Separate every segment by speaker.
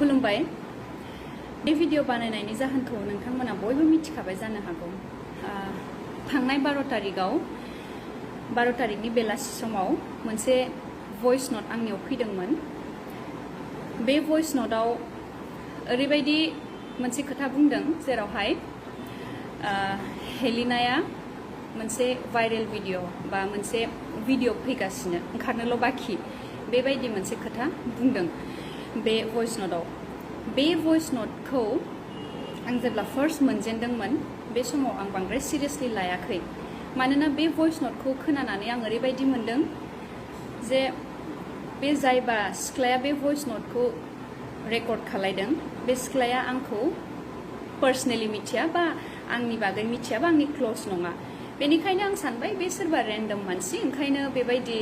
Speaker 1: खुलुमबाय बे भिडिअ बानायनायनि जाहोनखौ नोंथांमोना बयबो मिथिखाबाय जानो हागौ थांनाय 12 तारिखनि बेलासि समाव मोनसे भइस नोट आंनियाव फैदोंमोन बे भइस नोटआव ओरैबायदि मोनसे खोथा बुंदों जेरावहाय हेलिनाया मोनसे भाइरेल भिडिअ बा मोनसे भिडिअ फैगासिनो ओंखारनोल' बाखि बेबायदि मोनसे खोथा बुंदों बे भइस नोटआव बे भइस नोटखौ आं जेब्ला फार्स्ट मोनजेनदोंमोन बे समाव आं बांद्राय सिरियासलि लायाखै मानोना बे भइस नोटखौ खोनानानै आं ओरैबायदि मोनदों जे बे जायबा सिख्लाया बे भइस नोटखौ रेकर्ड खालायदों बे सिख्लाया आंखौ पार्सनेलि मिथिया बा आंनि बागै मिथिया बा आंनि क्लोज नङा बेनिखायनो आं सानबाय बे सोरबा रेन्डम मानसि ओंखायनो बेबायदि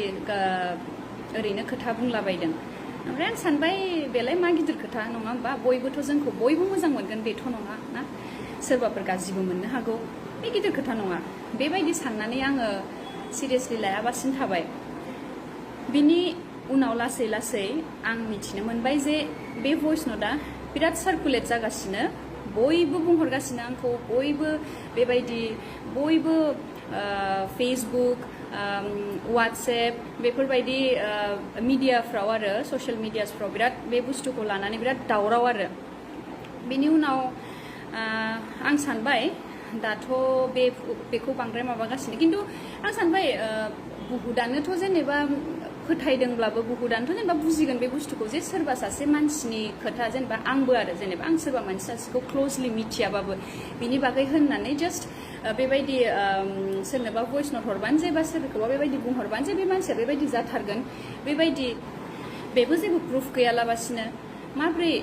Speaker 1: ओरैनो खोथा बुंलाबायदों ओमफ्राय आं सानबाय बेलाय मा गिदिर खोथा नङा होमबा बयबोथ' जोंखौ बयबो मोजां मोनगोन बेथ' नङा ना सोरबाफोर गाज्रिबो मोननो हागौ बे गिदिर खोथा नङा बेबायदि साननानै आङो सिरियासलि लायाबासिनो थाबाय बिनि उनाव लासै लासै आं मिथिनो मोनबाय जे बे भइस नोटआ बिराद सार्कुलेट जागासिनो बयबो बुंहरगासिनो आंखौ बयबो बेबायदि बयबो फेसबुक वाट्सएप बेफोरबायदि मिडियाफ्राव आरो ससियेल मिडियासफ्राव बिराद बे बुस्थुखौ लानानै बिराद दावराव आरो बेनि उनाव आं सानबाय दाथ' बेखौ बांद्राय माबागासिनो खिन्थु आं सानबाय बुहुदानोथ' जेनेबा फोथायदोंब्लाबो बुहुदानोथ' जेनेबा बुजिगोन बे बुस्थुखौ जे सोरबा सासे मानसिनि खोथा जेनेबा आंबो आरो जेनेबा आं सोरबा मानसि सासेखौ क्ल'जलि मिथियाबाबो बिनि बागै होननानै जास्ट बेबायदि सोरनोबा भइस नोट हरबानो जे बा सोरखौबा बेबायदि बुंहरबानो जे बे मानसिया बेबायदि जाथारगोन बेबायदि बेबो जेबो प्रुफ गैयालाबासिनो माब्रै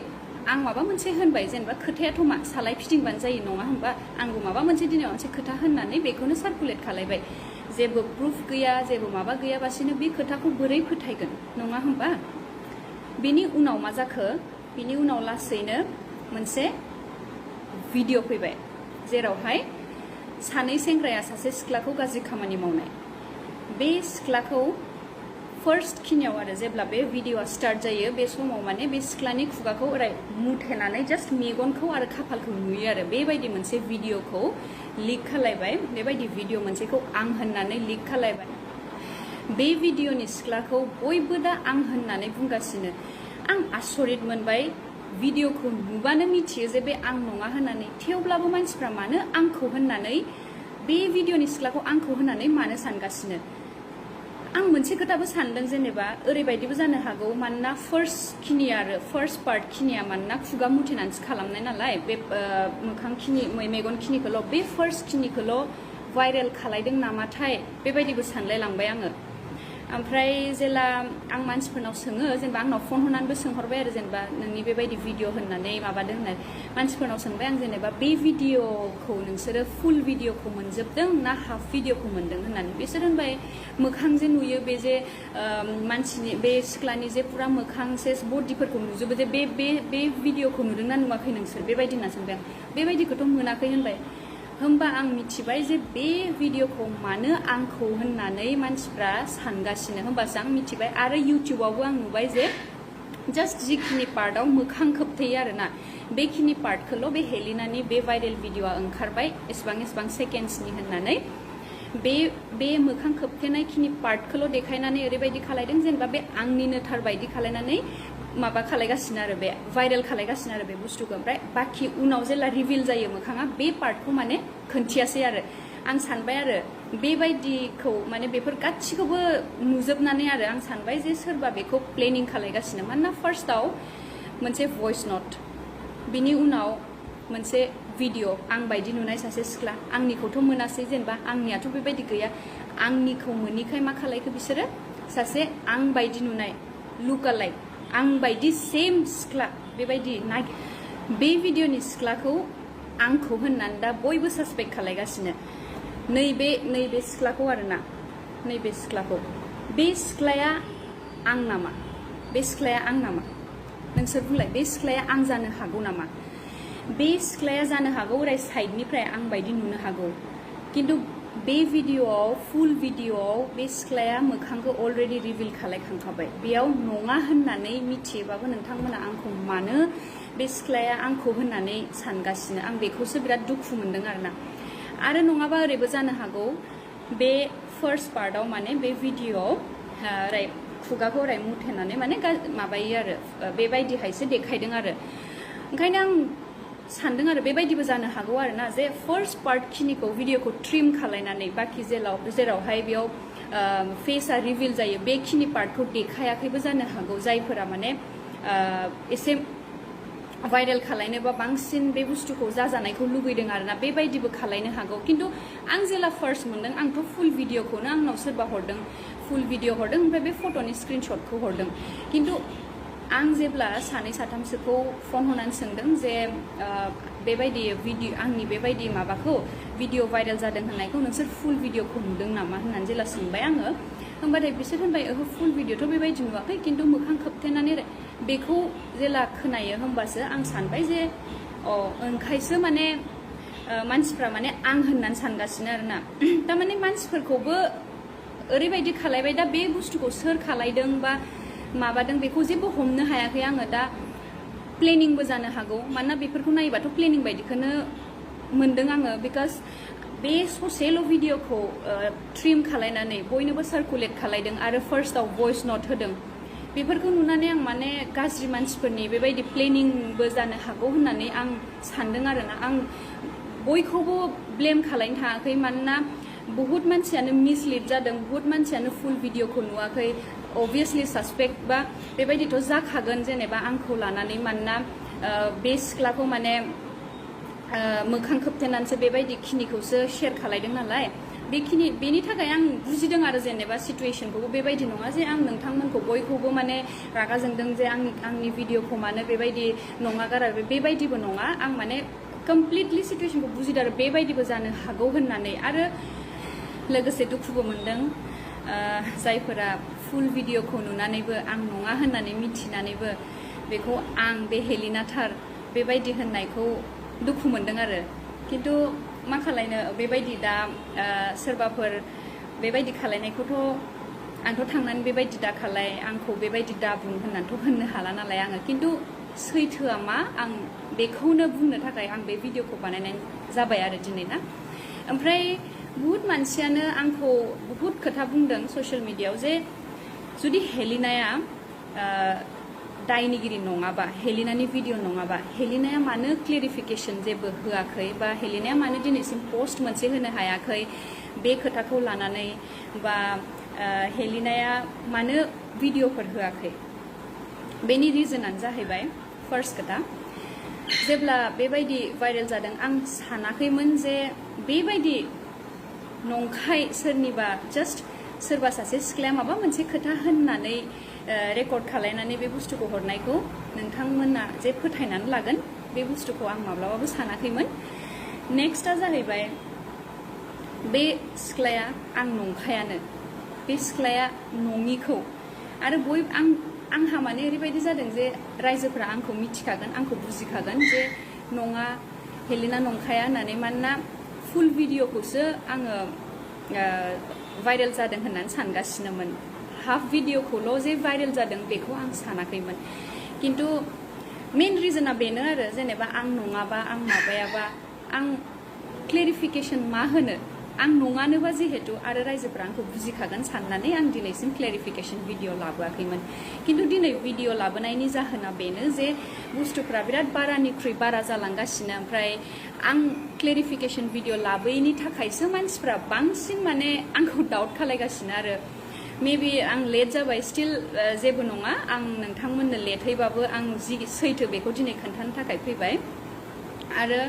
Speaker 1: आं माबा मोनसे होनबाय जेनेबा खोथायाथ' मा सालाय फिदिंबानो जायो नङा होमबा आंबो माबा मोनसे दिनाव मोनसे खोथा होननानै बेखौनो सार्कुलेट खालायबाय जेबो प्रुफ गैया जेबो माबा गैयाबासिनो बे खोथाखौ बोरै फोथायगोन नङा होमबा बिनि उनाव मा जाखो बिनि उनाव लासैनो मोनसे भिडिअ फैबाय जेरावहाय सानै सेंग्राया सासे सिख्लाखौ गाज्रि खामानि मावनाय बे सिख्लाखौ फार्स्ट खिनियाव आरो जेब्ला बे भिडिअआ स्टार्ट जायो बे समाव माने बे सिख्लानि खुगाखौ ओरै मुथेनानै जास्ट मेगनखौ आरो खाफालखौ नुयो आरो बेबायदि मोनसे भिडिअखौ लिक खालायबाय बेबायदि भिडिअ मोनसेखौ आं होननानै लिक खालायबाय बे भिडिअनि सिख्लाखौ बयबो दा आं होननानै बुंगासिनो आं आसरित मोनबाय भिडिअखौ नुबानो मिथियो जे बे आं नङा होननानै थेवब्लाबो मानसिफ्रा मानो आंखौ होननानै बे भिडिअनि सिख्लाखौ आंखौ होननानै मानो सानगासिनो आं मोनसे खोथाबो सानदों जेनेबा ओरैबायदिबो जानो हागौ मानोना फार्स्ट पार्ट खिनिया मानोना खुगा मुथेनानैसो खालामनाय नालाय बे मोखांखिनि मेगनखिनिखौल' बे फार्स्ट खिनिखौल' भाइरेल खालायदों नामाथाय बेबायदिबो सानलाय लांबाय आङो ओमफ्राय जेला आं मानसिफोरनाव सोङो जेनेबा आंनाव फन हरनानैबो सोंहरबाय आरो जेनेबा नोंनि बेबायदि भिडिअ होननानै माबादों होननानै मानसिफोरनाव सोंबाय आं जेनेबा बे भिडिअखौ नोंसोरो फुल भिडिअखौ मोनजोबदों ना हाफ भिडिअखौ मोनदों होननानै बिसोर होनबाय मोखां जे नुयो बे जे मानसिनि बे सिख्लानि जे पुरा मोखां सेस बडिफोरखौ नुजोबो जे बे भिडिअखौ नुदोंना नुवाखै नोंसोर बेबायदि होनना सोंबाय आं बेबायदिखौथ' मोनाखै होनबाय होमबा आं मिथिबाय जे बे भिडिअखौ मानो आंखौ होननानै मानसिफ्रा सानगासिनो होमबासो आं मिथिबाय आरो इउटिउबावबो आं नुबाय जे जास्ट जिखिनि पार्टआव मोखां खोबथेयो आरोना बेखिनि पार्टखौल' बे हेलिनानि बे भाइरेल भिडिअआ ओंखारबाय एसेबां सेकेन्ड्सनि होननानै बे मोखां खोबथेनायखिनि पार्टखौल' देखायनानै ओरैबायदि खालायदों जेनेबा बे आंनिनो थार बायदि खालायनानै माबा खालायगासिनो आरो बे भाइरेल खालायगासिनो आरो बे बुस्थुखौ ओमफ्राय बाखि उनाव जेला रिभिल जायो मोखाङा बे पार्टखौ माने खोन्थियासै आरो आं सानबाय आरो बेबायदिखौ माने बेफोर गासिखौबो नुजोबनानै आरो आं सानबाय जे सोरबा बेखौ प्लेनिं खालायगासिनो मानोना फार्स्टआव मोनसे भइस नोट बिनि उनाव मोनसे भिडिअ आं बायदि नुनाय सासे सिख्ला आंनिखौथ' मोनासै जेनेबा आंनियाथ' बेबायदि गैया आंनिखौ मोनिखाय मा खालायखो बिसोरो सासे आं बायदि नुनाय लुकालाइक आं बायदि सेम सिख्ला बेबायदि बे भिडिअनि सिख्लाखौ आंखौ होननानै दा बयबो सासपेक्ट खालायगासिनो नैबे सिख्लाखौ आरोना नैबे सिख्लाखौ बे सिख्लाया आं नामा बे सिख्लाया आं नामा नोंसोर बुंलाय बे सिख्लाया आं जानो हागौ नामा बे सिख्लाया जानो हागौ ओरै साइडनिफ्राय आं बायदि नुनो हागौ खिन्थु बे भिडिअआव फुल भिडिअआव बे सिख्लाया मोखांखौ अलरेडि रिभिल खालायखांखाबाय बेयाव नङा होननानै मिथियोबाबो नोंथांमोना आंखौ मानो बे सिख्लाया आंखौ होननानै सानगासिनो आं बेखौसो बिराद दुखु मोनदों आरो नङाबा ओरैबो जानो हागौ बे फार्स्ट पार्टआव माने बे भिडिअ'आव ओरै खुगाखौ ओरै मुथेनानै माने माबायो आरो बेबायदिहायसो देखायदों आरो ओंखायनो आं सानदों आरो बेबायदिबो जानो हागौ आरोना जे फार्स्ट पार्ट खिनिखौ भिडिअ'खौ ट्रिम खालायनानै बाखि जेरावहाय बेयाव फेसआ रिभिल जायो बेखिनि पार्टखौ देखायाखैबो जानो हागौ जायफोरा माने एसे भाइरेल खालायनोबा बांसिन बे बुस्थुखौ जाजानायखौ लुगैदों आरोना बेबायदिबो खालायनो हागौ खिन्थु आं जेला फार्स्ट मोनदों आंथ' फुल भिडिअ'खौनो आंनाव सोरबा हरदों फुल भिडिअ' हरदों ओमफ्राय बे फट'नि स्क्रिनशटखौ हरदों खिन्थु आं जेब्ला सानै साथामसोखौ फन हरनानै सोंदों जे बेबायदि आंनि बेबायदि माबाखौ भिडिअ भाइरेल जादों होननायखौ नोंसोर फुल भिडिअ'खौ नुदों नामा होननानै जेला सोंबाय आङो होमबाथाय बिसोर होनबाय ओहो फुल भिडिअ'थ' बेबायदि नुवाखै खिन्थु मोखां खोबथेनानै बेखौ जेला खोनायो होमबासो आं सानबाय जे ओंखायसो माने मानसिफ्रा माने आं होननानै सानगासिनो आरोना थारमाने मानसिफोरखौबो ओरैबायदि खालायबाय दा बे बुस्थुखौ सोर खालायदों बा माबादों बेखौ जेबो हमनो हायाखै आङो दा प्लेनिंबो जानो हागौ मानोना बेफोरखौ नायोबाथ' प्लेनिं बायदिखौनो मोनदों आङो बिकज बे ससेल' भिडिअ'खौ ट्रिम खालायनानै बयनोबो सार्कुलेट खालायदों आरो फार्स्टआव भइस नट होदों बेफोरखौ नुनानै आं माने गाज्रि मानसिफोरनि बेबायदि प्लेनिंबो जानो हागौ होननानै आं सानदों आरोना आं बयखौबो ब्लेम खालायनो थाङाखै मानोना बहुत मानसियानो मिसलिड जादों बहुत मानसियानो फुल भिडिअ'खौ नुवाखै अबभियासलि सासपेक्ट बा बेबायदिथ' जाखागोन जेनेबा आंखौ लानानै मानोना बे सिख्लाखौ माने मोखां खोबथेनानैसो बेबायदि खिनिखौसो शेयार खालायदों नालाय बेनि थाखाय आं बुजिदों आरो जेनेबा सिटुवेशनखौबो बेबायदि नङा जे आं नोंथांमोनखौ बयखौबो माने रागा जोंदों जे आंनि भिडिअ'खौ मानो बेबायदि नङा गारा बेबायदिबो नङा आं माने कमप्लिटलि सिटुवेशनखौ बुजिदों आरो बेबायदिबो जानो हागौ होननानै आरो लोगोसे दुखुबो मोनदों जायफोरा फुल भिडिअ'खौ नुनानैबो आं नङा होननानै मिथिनानैबो बेखौ आं बे हेलिना थार बेबायदि होननायखौ दुखु मोनदों आरो खिन्थु मा खालायनो बेबायदि दा सोरबाफोर बेबायदि खालायनायखौथ' आंथ' थांनानै बेबायदि दा खालाय आंखौ बेबायदि दा बुं होननानैथ' होननो हाला नालाय आङो खिन्थु सैथोआ मा आं बेखौनो बुंनो थाखाय आं बे भिडिअ'खौ बानायनाय जाबाय आरो दिनै ना ओमफ्राय बहुत मानसियानो आंखौ बहुत खोथा बुंदों ससियेल मिडियायाव जे जुदि हेलिनाया दायनिगिरि नङाबा हेलिनानि भिडिअ' नङाबा हेलिनाया मानो क्लेरिफिकेसन जेबो होआखै बा हेलिनाया मानो दिनैसिम पस्ट मोनसे होनो हायाखै बे खोथाखौ लानानै बा हेलिनाया मानो भिडिअ'फोर होआखै बेनि रिजनानो जाहैबाय फार्स्ट खोथा जेब्ला बेबायदि भाइरेल जादों आं सानाखैमोन जे बेबायदि नंखाय सोरनिबा जास्ट सोरबा सासे सिख्लाया माबा मोनसे खोथा होननानै रेकर्ड खालायनानै बे बुस्थुखौ हरनायखौ नोंथांमोना जे फोथायनानै लागोन बे बुस्थुखौ आं माब्लाबाबो सानाखैमोन नेक्स्टआ जाहैबाय बे सिख्लाया आं नंखायानो बे सिख्लाया नङिखौ आरो आंहा माने ओरैबायदि जादों जे रायजोफोरा आंखौ मिथिखागोन आंखौ बुजिखागोन जे नङा हेलिना नंखाया होननानै मानोना फुल भिडिअ'खौसो आङो भाइरेल जादों होननानै सानगासिनोमोन हाफ भिडिअ'खौल' जे भाइरेल जादों बेखौ आं सानाखैमोन खिन्थु मेन रिजना बेनो आरो जेनेबा आं नङाबा आं माबायाबा आं क्लेरिफिकेसन मा होनो आं नङानोबा जिहेतु आरो रायजोफोरा आंखौ बुजिखागोन साननानै आं दिनैसिम क्लेरिफिकेसन भिडिअ लाबोआखैमोन खिन्थु दिनै भिडिअ लाबोनायनि जाहोना बेनो जे बुस्थुफ्रा बिराद बारानिख्रुइ बारा जालांगासिनो ओमफ्राय आं क्लेरिफिकेसन भिडिअ लाबोयैनि थाखायसो मानसिफ्रा बांसिन माने आंखौ डाउट खालायगासिनो आरो मेबि आं लेट जाबाय स्टिल जेबो नङा आं नोंथांमोननो लेटैबाबो आं जि सैथो बेखौ दिनै खोन्थानो थाखाय फैबाय आरो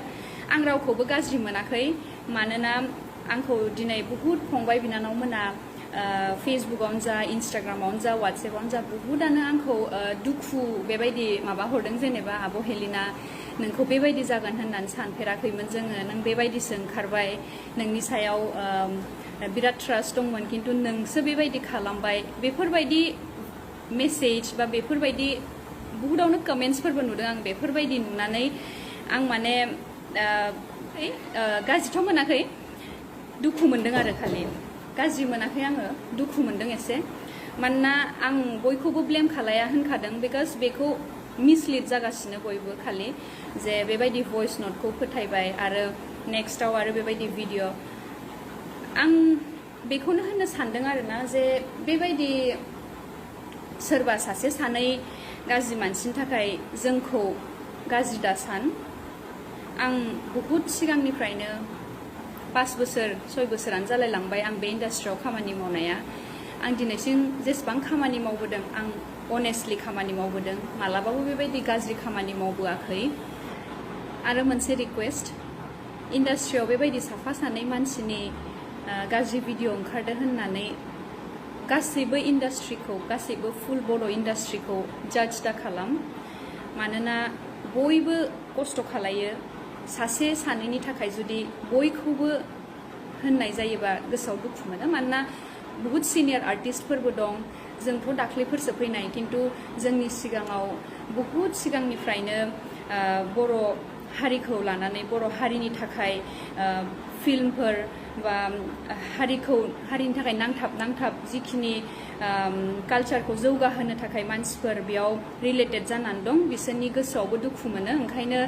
Speaker 1: आं रावखौबो गाज्रि मोनाखै मानोना आंखौ दिनै बुहुत फंबाय बिनानावमोना फेसबुकआवनो जा इन्सटाग्रामावनो जा वाट्सएपआवनो जा बुहुतआनो आंखौ दुखु बेबायदि माबा हरदों जेनेबा आब' हेलिना नोंखौ बेबायदि जागोन होननानै सानफेराखैमोन जोङो नों बेबायदिसो ओंखारबाय नोंनि सायाव बिराद ट्रास्ट दंमोन खिन्थु नोंसो बेबायदि खालामबाय बेफोरबायदि मेसेज बा बेफोरबायदि बुहुदावनो कमेन्ट्सफोरबो नुदों आं बेफोरबायदि नुनानै आं माने गाज्रिथ' मोनाखै दुखु मोनदों आरो खालि गाज्रि मोनाखै आङो दुखु मोनदों एसे मानोना आं बयखौबो ब्लेम खालाया होनखादों बिकज बेखौ मिसलिड जागासिनो बयबो खालि जे बेबायदि भइस नटखौ फोथायबाय आरो नेक्स्टआव आरो बेबायदि भिडिअ आं बेखौनो होननो सानदों आरोना जे बेबायदि सोरबा सासे सानै गाज्रि मानसिनि थाखाय जोंखौ गाज्रि दा सान आं बहुद सिगांनिफ्रायनो 5 बोसोर 6 बोसोरानो जालायलांबाय आं बे इन्डास्ट्रियाव खामानि मावनाया आं दिनैसिम जेसेबां खामानि मावबोदों आं अनेस्टलि खामानि मावबोदों मालाबाबो बेबायदि गाज्रि खामानि मावबोआखै आरो मोनसे रिक्वेस्ट इन्डास्ट्रियाव बेबायदि साफा सानै मानसिनि गाज्रि भिडिअ ओंखारदों होननानै गासैबो इन्डास्ट्रिखौ गासैबो फुल बर' इन्डास्ट्रिखौ जाज दा खालाम मानोना बयबो खस्थ' खालायो सासे सानैनि थाखाय जुदि बयखौबो होननाय जायोबा गोसोआव दुखु मोनो मानोना बहुत सिनियर आर्टिस्टफोरबो दं जोंथ' दाख्लैफोरसो फैनाय खिन्थु जोंनि सिगाङाव बहुत सिगांनिफ्रायनो बर' हारिखौ लानानै बर' हारिनि थाखाय फिल्मफोर बा हारिनि थाखाय नांथाब जिखिनि कालचारखौ जौगाहोनो थाखाय मानसिफोर बेयाव रिलेटेड जानानै दं बिसोरनि गोसोआवबो दुखु मोनो ओंखायनो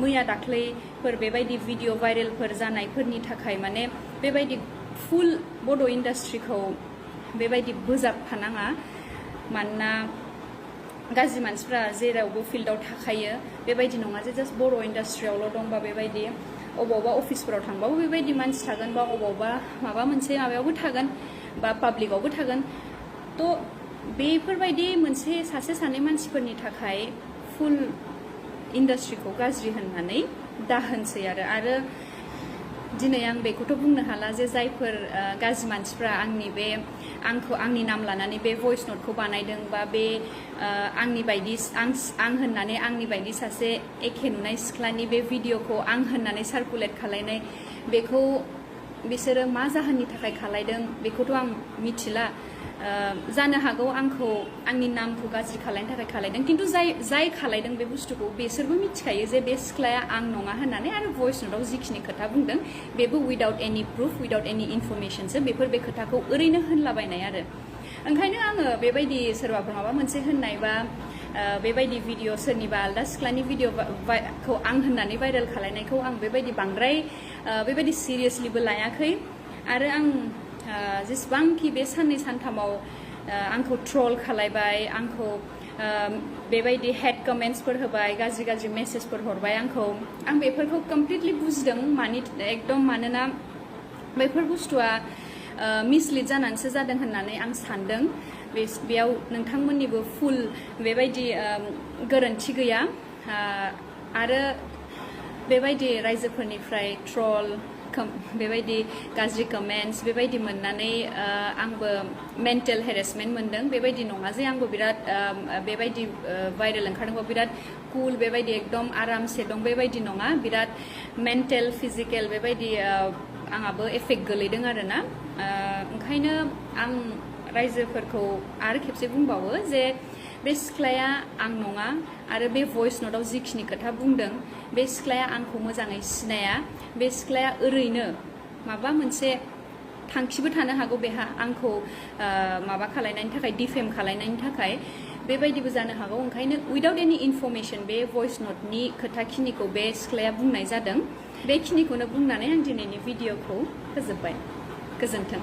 Speaker 1: मैया दाख्लैफोर बेबायदि भिडिअ भाइरेलफोर जानायफोरनि थाखाय माने बेबायदि फुल बड' इन्डास्ट्रिखौ बेबायदि बोजाबफानाङा मानोना गाज्रि मानसिफ्रा जेरावबो फिल्डआव थाखायो बेबायदि नङा जे जास्ट बर' इन्डास्ट्रियावल' दंबा बेबायदि अबावबा अफिसफोराव थांबाबो बेबायदि मानसि थागोन बा अबावबा माबा मोनसे माबायावबो थागोन बा पाब्लिकआवबो थागोन थ' बेफोरबायदि मोनसे सासे सानै मानसिफोरनि थाखाय फुल इन्डास्ट्रिखौ गाज्रि होननानै दाहोनसै आरो दिनै आं बेखौथ' बुंनो हाला जे जायफोर गाज्रि मानसिफ्रा आंनि नाम लानानै बे भइस नटखौ बानायदों बा बे आंनि बायदि आं होननानै आंनि बायदि सासे एखे नुनाय सिख्लानि बे भिडिअखौ आं होननानै सार्कुलेट खालायनाय बेखौ बिसोरो मा जाहोननि थाखाय खालायदों बेखौथ' आं मिथिला जानो हागौ आंनि नामखौ गाज्रि खालायनो थाखाय खालायदों खिन्थु जाय खालायदों बे बुस्थुखौ बिसोरबो मिथिखायो जे बे सिख्लाया आं नङा होननानै आरो भइस नटआव जिखिनि खोथा बुंदों बेबो उइदाउट एनि प्रुफ उइदाउट एनि इनफरमेसनसो बे खोथाखौ ओरैनो होनलाबायनाय आरो ओंखायनो आङो बेबायदि सोरबाफोर माबा मोनसे होननाय बा बेबायदि भिडिअ सोरनिबा आलदा सिख्लानि भिडिअखौ आं होननानै भाइरेल खालायनायखौ आं बेबायदि बांद्राय बेबायदि सिरियासलिबो लायाखै आरो आं जेसेबांखि बे साननै सानथामाव आंखौ ट्रल खालायबाय आंखौ बेबायदि हेड कमेन्ट्सफोर होबाय गाज्रि मेसेजफोर हरबाय आं बेफोरखौ कमप्लिटलि बुजिदों एकदम मानोना बेफोर बुस्थुआ मिसलिड जानानैसो जादों होननानै आं सानदों बेयाव नोंथांमोननिबो फुल बेबायदि गोरोन्थि गैया आरो बेबायदि रायजोफोरनिफ्राय ट्रल बेबायदि गाज्रि कमेन्ट्स बेबायदि मोननानै आंबो मेन्टेल हेरेसमेन्ट मोनदों बेबायदि नङा जे आंबो बिराद बेबायदि भाइरेल ओंखारदोंबा बिराद कुल बेबायदि एकदम आरामसे दं बेबायदि नङा बिराद मेन्टेल फिजिकेल बेबायदि आंहाबो एफेक्ट गोलैदों आरोना ओंखायनो आं रायजोफोरखौ आरो खेबसे बुंबावो जे बे सिख्लाया आं नङा आरो बे भइस नटआव जिखिनि खोथा बुंदों बे सिख्लाया आंखौ मोजाङै सिनाया बे सिख्लाया ओरैनो माबा मोनसे थांखिबो थानो हागौ बेहा आंखौ माबा खालायनायनि थाखाय डिफेम खालायनायनि थाखाय बेबायदिबो जानो हागौ ओंखायनो उइदाउट एनि इनफरमेसन बे भइस नटनि खोथाखिनिखौ बे सिख्लाया बुंनाय जादों बेखिनिखौनो बुंनानै आं दिनैनि भिडिअखौ फोजोब्बाय गोजोन्थों